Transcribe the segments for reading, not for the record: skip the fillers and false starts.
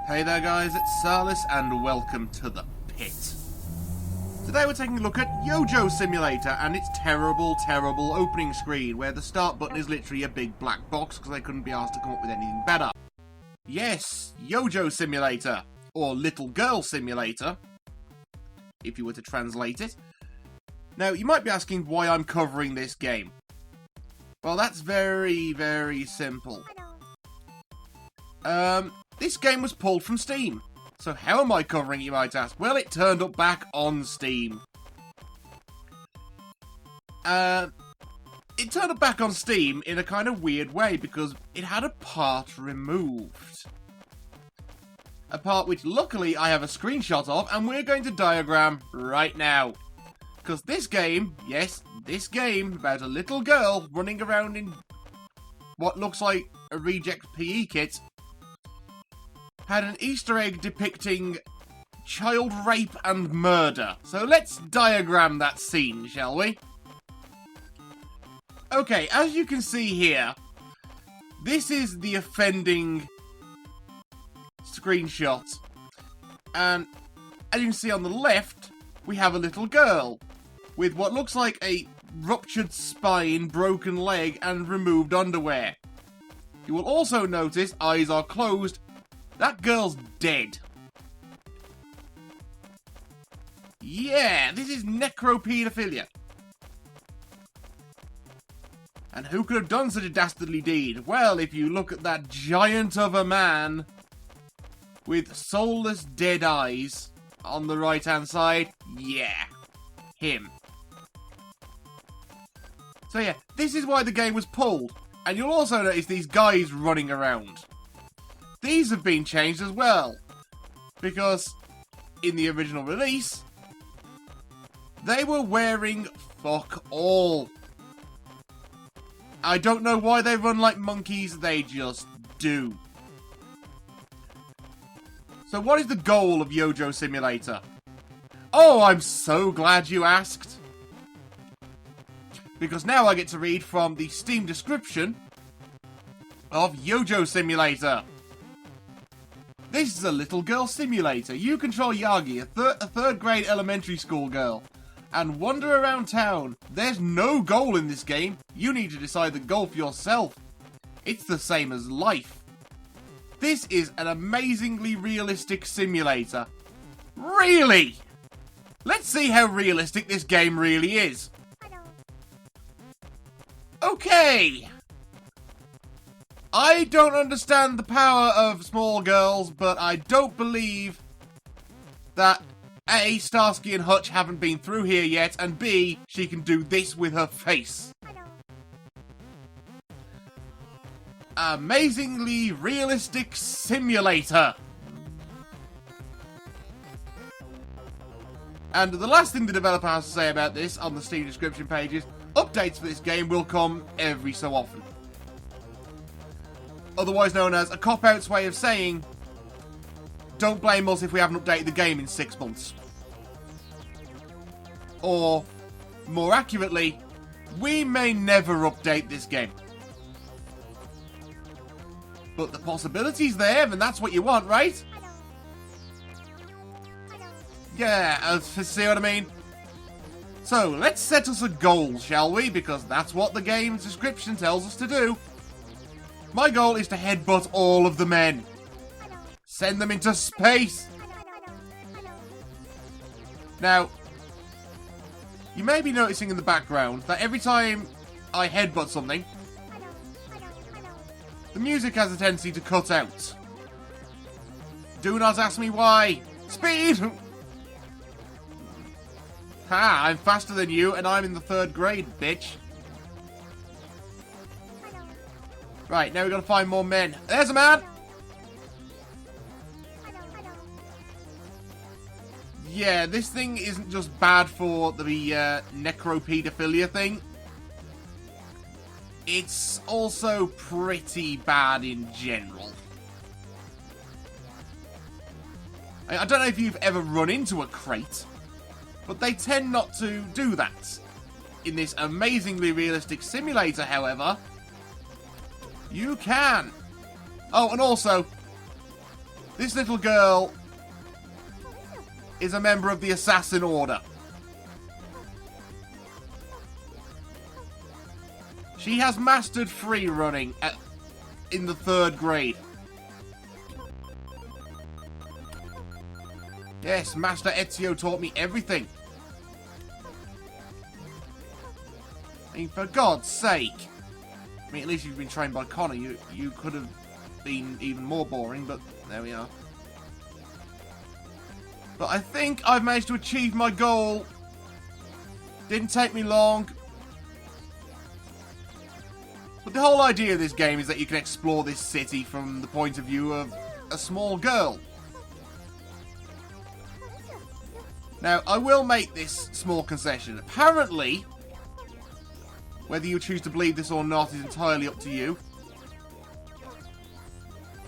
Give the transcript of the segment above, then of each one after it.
Hey there guys, it's Salis and welcome to the pit. Today we're taking a look at Yohjo Simulator and its terrible opening screen where the start button is literally a big black box because they couldn't be asked to come up with anything better. Yes, Yohjo Simulator, or Little Girl Simulator, if you were to translate it. Now, you might be asking why I'm covering this game. Well, that's very simple. This game was pulled from Steam. So how am I covering it, you might ask? Well, it turned up back on Steam. It turned up back on Steam in a kind of weird way because it had a part removed. A part which luckily I have a screenshot of and we're going to diagram right now. Because this game, yes, this game about a little girl running around in what looks like a reject PE kit had an Easter egg depicting child rape and murder. So let's diagram that scene, shall we? Okay, as you can see here, this is the offending screenshot. And as you can see on the left, we have a little girl with what looks like a ruptured spine, broken leg, and removed underwear. You will also notice eyes are closed. That girl's dead. Yeah, this is necropedophilia. And who could have done such a dastardly deed? Well, if you look at that giant of a man with soulless dead eyes on the right-hand side, yeah, him. So yeah, this is why the game was pulled. And you'll also notice these guys running around. These have been changed as well, because in the original release, they were wearing fuck all. I don't know why they run like monkeys, they just do. So what is the goal of Yohjo Simulator? Oh, I'm so glad you asked. Because now I get to read from the Steam description of Yohjo Simulator. This is a little girl simulator. You control Yagi, a third grade elementary school girl, and wander around town. There's no goal in this game. You need to decide the goal for yourself. It's the same as life. This is an amazingly realistic simulator. Really? Let's see how realistic this game really is. Okay. I don't understand the power of small girls, but I don't believe that A, Starsky and Hutch haven't been through here yet, and B, she can do this with her face. Amazingly realistic simulator. And the last thing the developer has to say about this on the Steam description page is, updates for this game will come every so often. Otherwise known as a cop-out's way of saying, don't blame us if we haven't updated the game in 6 months. Or, more accurately, we may never update this game. But the possibility's there, and that's what you want, right? Yeah, see what I mean? So, let's set us a goal, shall we? Because that's what the game's description tells us to do. My goal is to headbutt all of the men. Send them into space. Now, you may be noticing in the background that every time I headbutt something, the music has a tendency to cut out. Do not ask me why. Speed! Ha, I'm faster than you and I'm in the 3rd grade, bitch. Right, now we've got to find more men. There's a man! Yeah, this thing isn't just bad for the necropedophilia thing. It's also pretty bad in general. I don't know if you've ever run into a crate, but they tend not to do that. In this amazingly realistic simulator, however, you can. Oh, and also, This little girl is a member of the Assassin Order. She has mastered free running in the 3rd grade. Yes, Master Ezio taught me everything. I mean, for God's sake. I mean, at least you've been trained by Connor. You could have been even more boring, but there we are. But I think I've managed to achieve my goal. Didn't take me long. But the whole idea of this game is that you can explore this city from the point of view of a small girl. Now, I will make this small concession. Apparently, whether you choose to believe this or not is entirely up to you.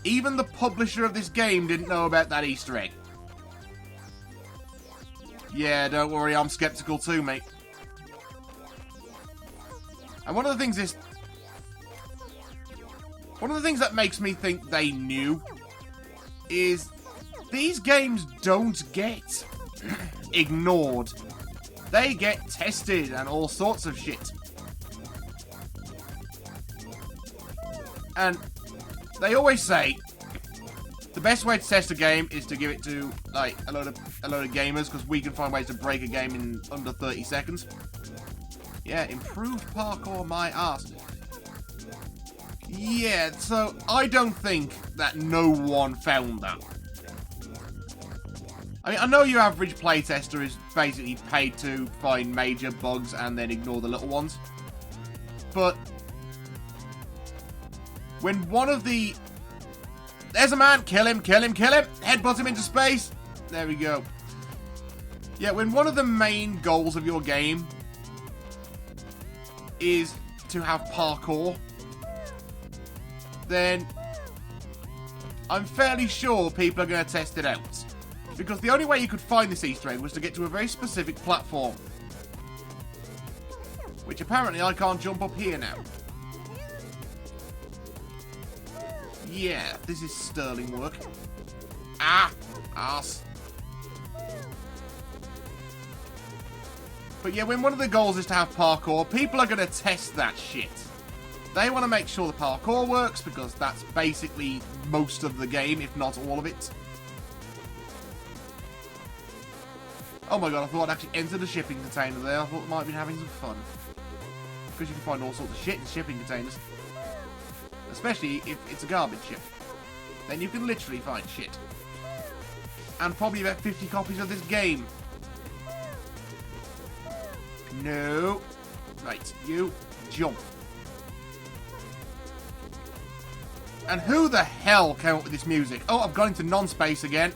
Even the publisher of this game didn't know about that Easter egg. Yeah, don't worry, I'm skeptical too, mate. And one of the things that makes me think they knew is these games don't get ignored. They get tested and all sorts of shit. And they always say the best way to test a game is to give it to like a load of gamers, because we can find ways to break a game in under 30 seconds. Yeah, improved parkour, my ass. Yeah, so I don't think that no one found that. I mean, I know your average playtester is basically paid to find major bugs and then ignore the little ones. But when one of the... There's a man! Kill him, kill him, kill him! Headbutt him into space! There we go. Yeah, when one of the main goals of your game is to have parkour, then I'm fairly sure people are going to test it out. Because the only way you could find this Easter egg was to get to a very specific platform. Which apparently I can't jump up here now. Yeah, this is sterling work. Ah! Arse. But yeah, when one of the goals is to have parkour, people are going to test that shit. They want to make sure the parkour works, because that's basically most of the game, if not all of it. Oh my god, I thought I'd actually entered a shipping container there. I thought I might have been having some fun. Because you can find all sorts of shit in shipping containers. Especially if it's a garbage ship. Then you can literally find shit. And probably about 50 copies of this game. No. Right, you jump. And who the hell came up with this music? Oh, I've gone into non-space again.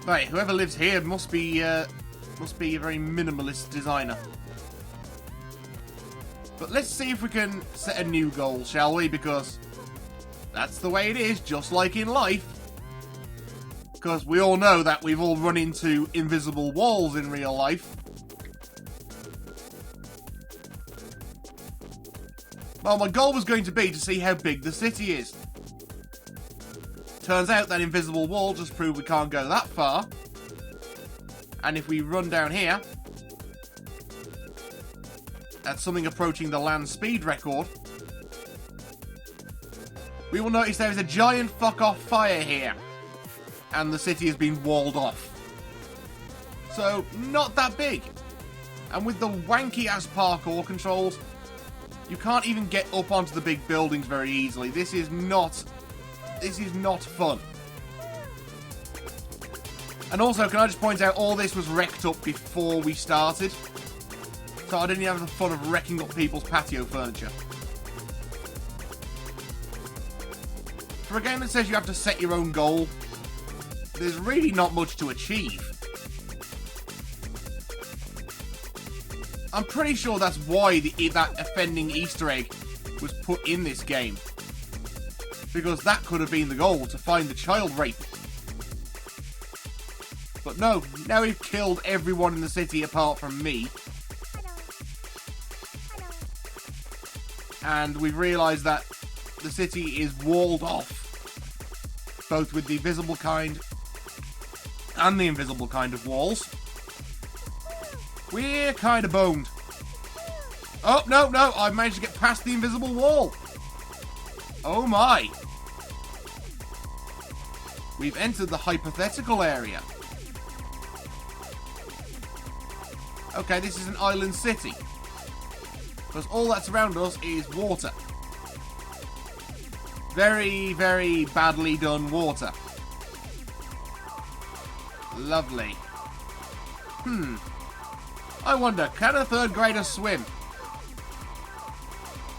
Right, whoever lives here must be a very minimalist designer. But let's see if we can set a new goal, shall we? Because that's the way it is, just like in life. Because we all know that we've all run into invisible walls in real life. Well, my goal was going to be to see how big the city is. Turns out that invisible wall just proved we can't go that far. And if we run down here, at something approaching the land speed record, we will notice there is a giant fuck-off fire here. And the city has been walled off. So, not that big. And with the wanky-ass parkour controls, you can't even get up onto the big buildings very easily. This is not fun. And also, can I just point out, all this was wrecked up before we started. So I didn't even have the fun of wrecking up people's patio furniture. For a game that says you have to set your own goal, there's really not much to achieve. I'm pretty sure that's why that offending Easter egg was put in this game. Because that could have been the goal, to find the child rape. But no, now we've killed everyone in the city apart from me. And we've realised that the city is walled off. Both with the visible kind and the invisible kind of walls. We're kind of boned. Oh, no, no, I've managed to get past the invisible wall. Oh my. We've entered the hypothetical area. Okay, this is an island city. Because all that's around us is water. Very, very badly done water. Lovely. I wonder, can a third grader swim?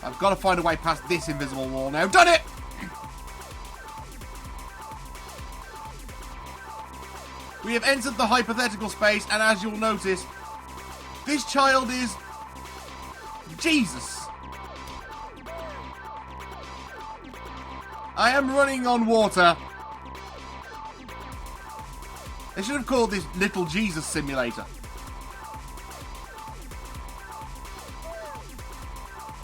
I've got to find a way past this invisible wall now. Done it! We have entered the hypothetical space, and as you'll notice, this child is Jesus. I am running on water. They should have called this Little Jesus Simulator.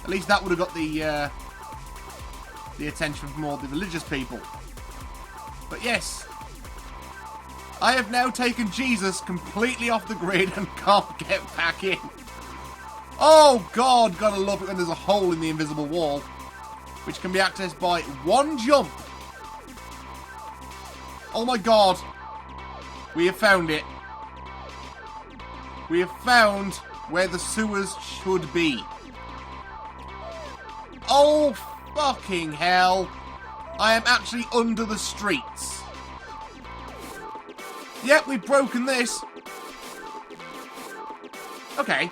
At least that would have got the attention from all the religious people. But yes, I have now taken Jesus completely off the grid and can't get back in. Oh God, gotta love it when there's a hole in the invisible wall, which can be accessed by one jump. Oh my God. We have found it. We have found where the sewers should be. Oh, fucking hell. I am actually under the streets. Yep, we've broken this. Okay.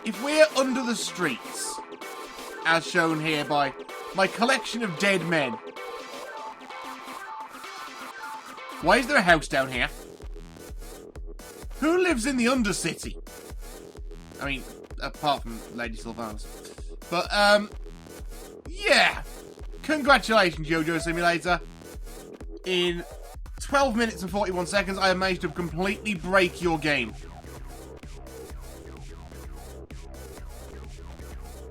If we're under the streets, as shown here by my collection of dead men. Why is there a house down here? Who lives in the Undercity? I mean, apart from Lady Sylvanas. But, yeah. Congratulations, Yohjo Simulator. In 12 minutes and 41 seconds, I have managed to completely break your game.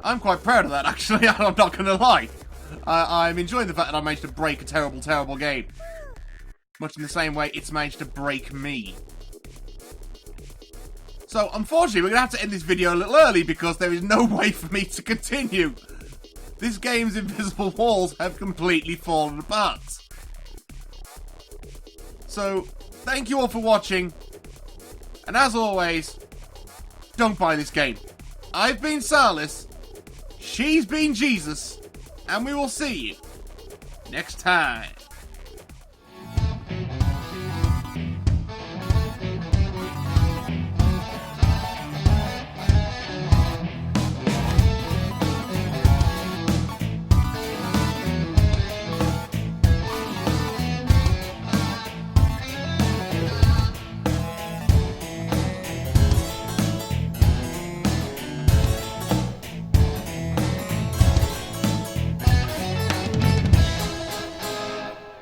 I'm quite proud of that, actually. I'm not going to lie. I'm enjoying the fact that I managed to break a terrible, terrible game. Much in the same way it's managed to break me. So, unfortunately, we're going to have to end this video a little early because there is no way for me to continue. This game's invisible walls have completely fallen apart. So, thank you all for watching. And as always, don't buy this game. I've been Salis. She's been Jesus. And we will see you next time.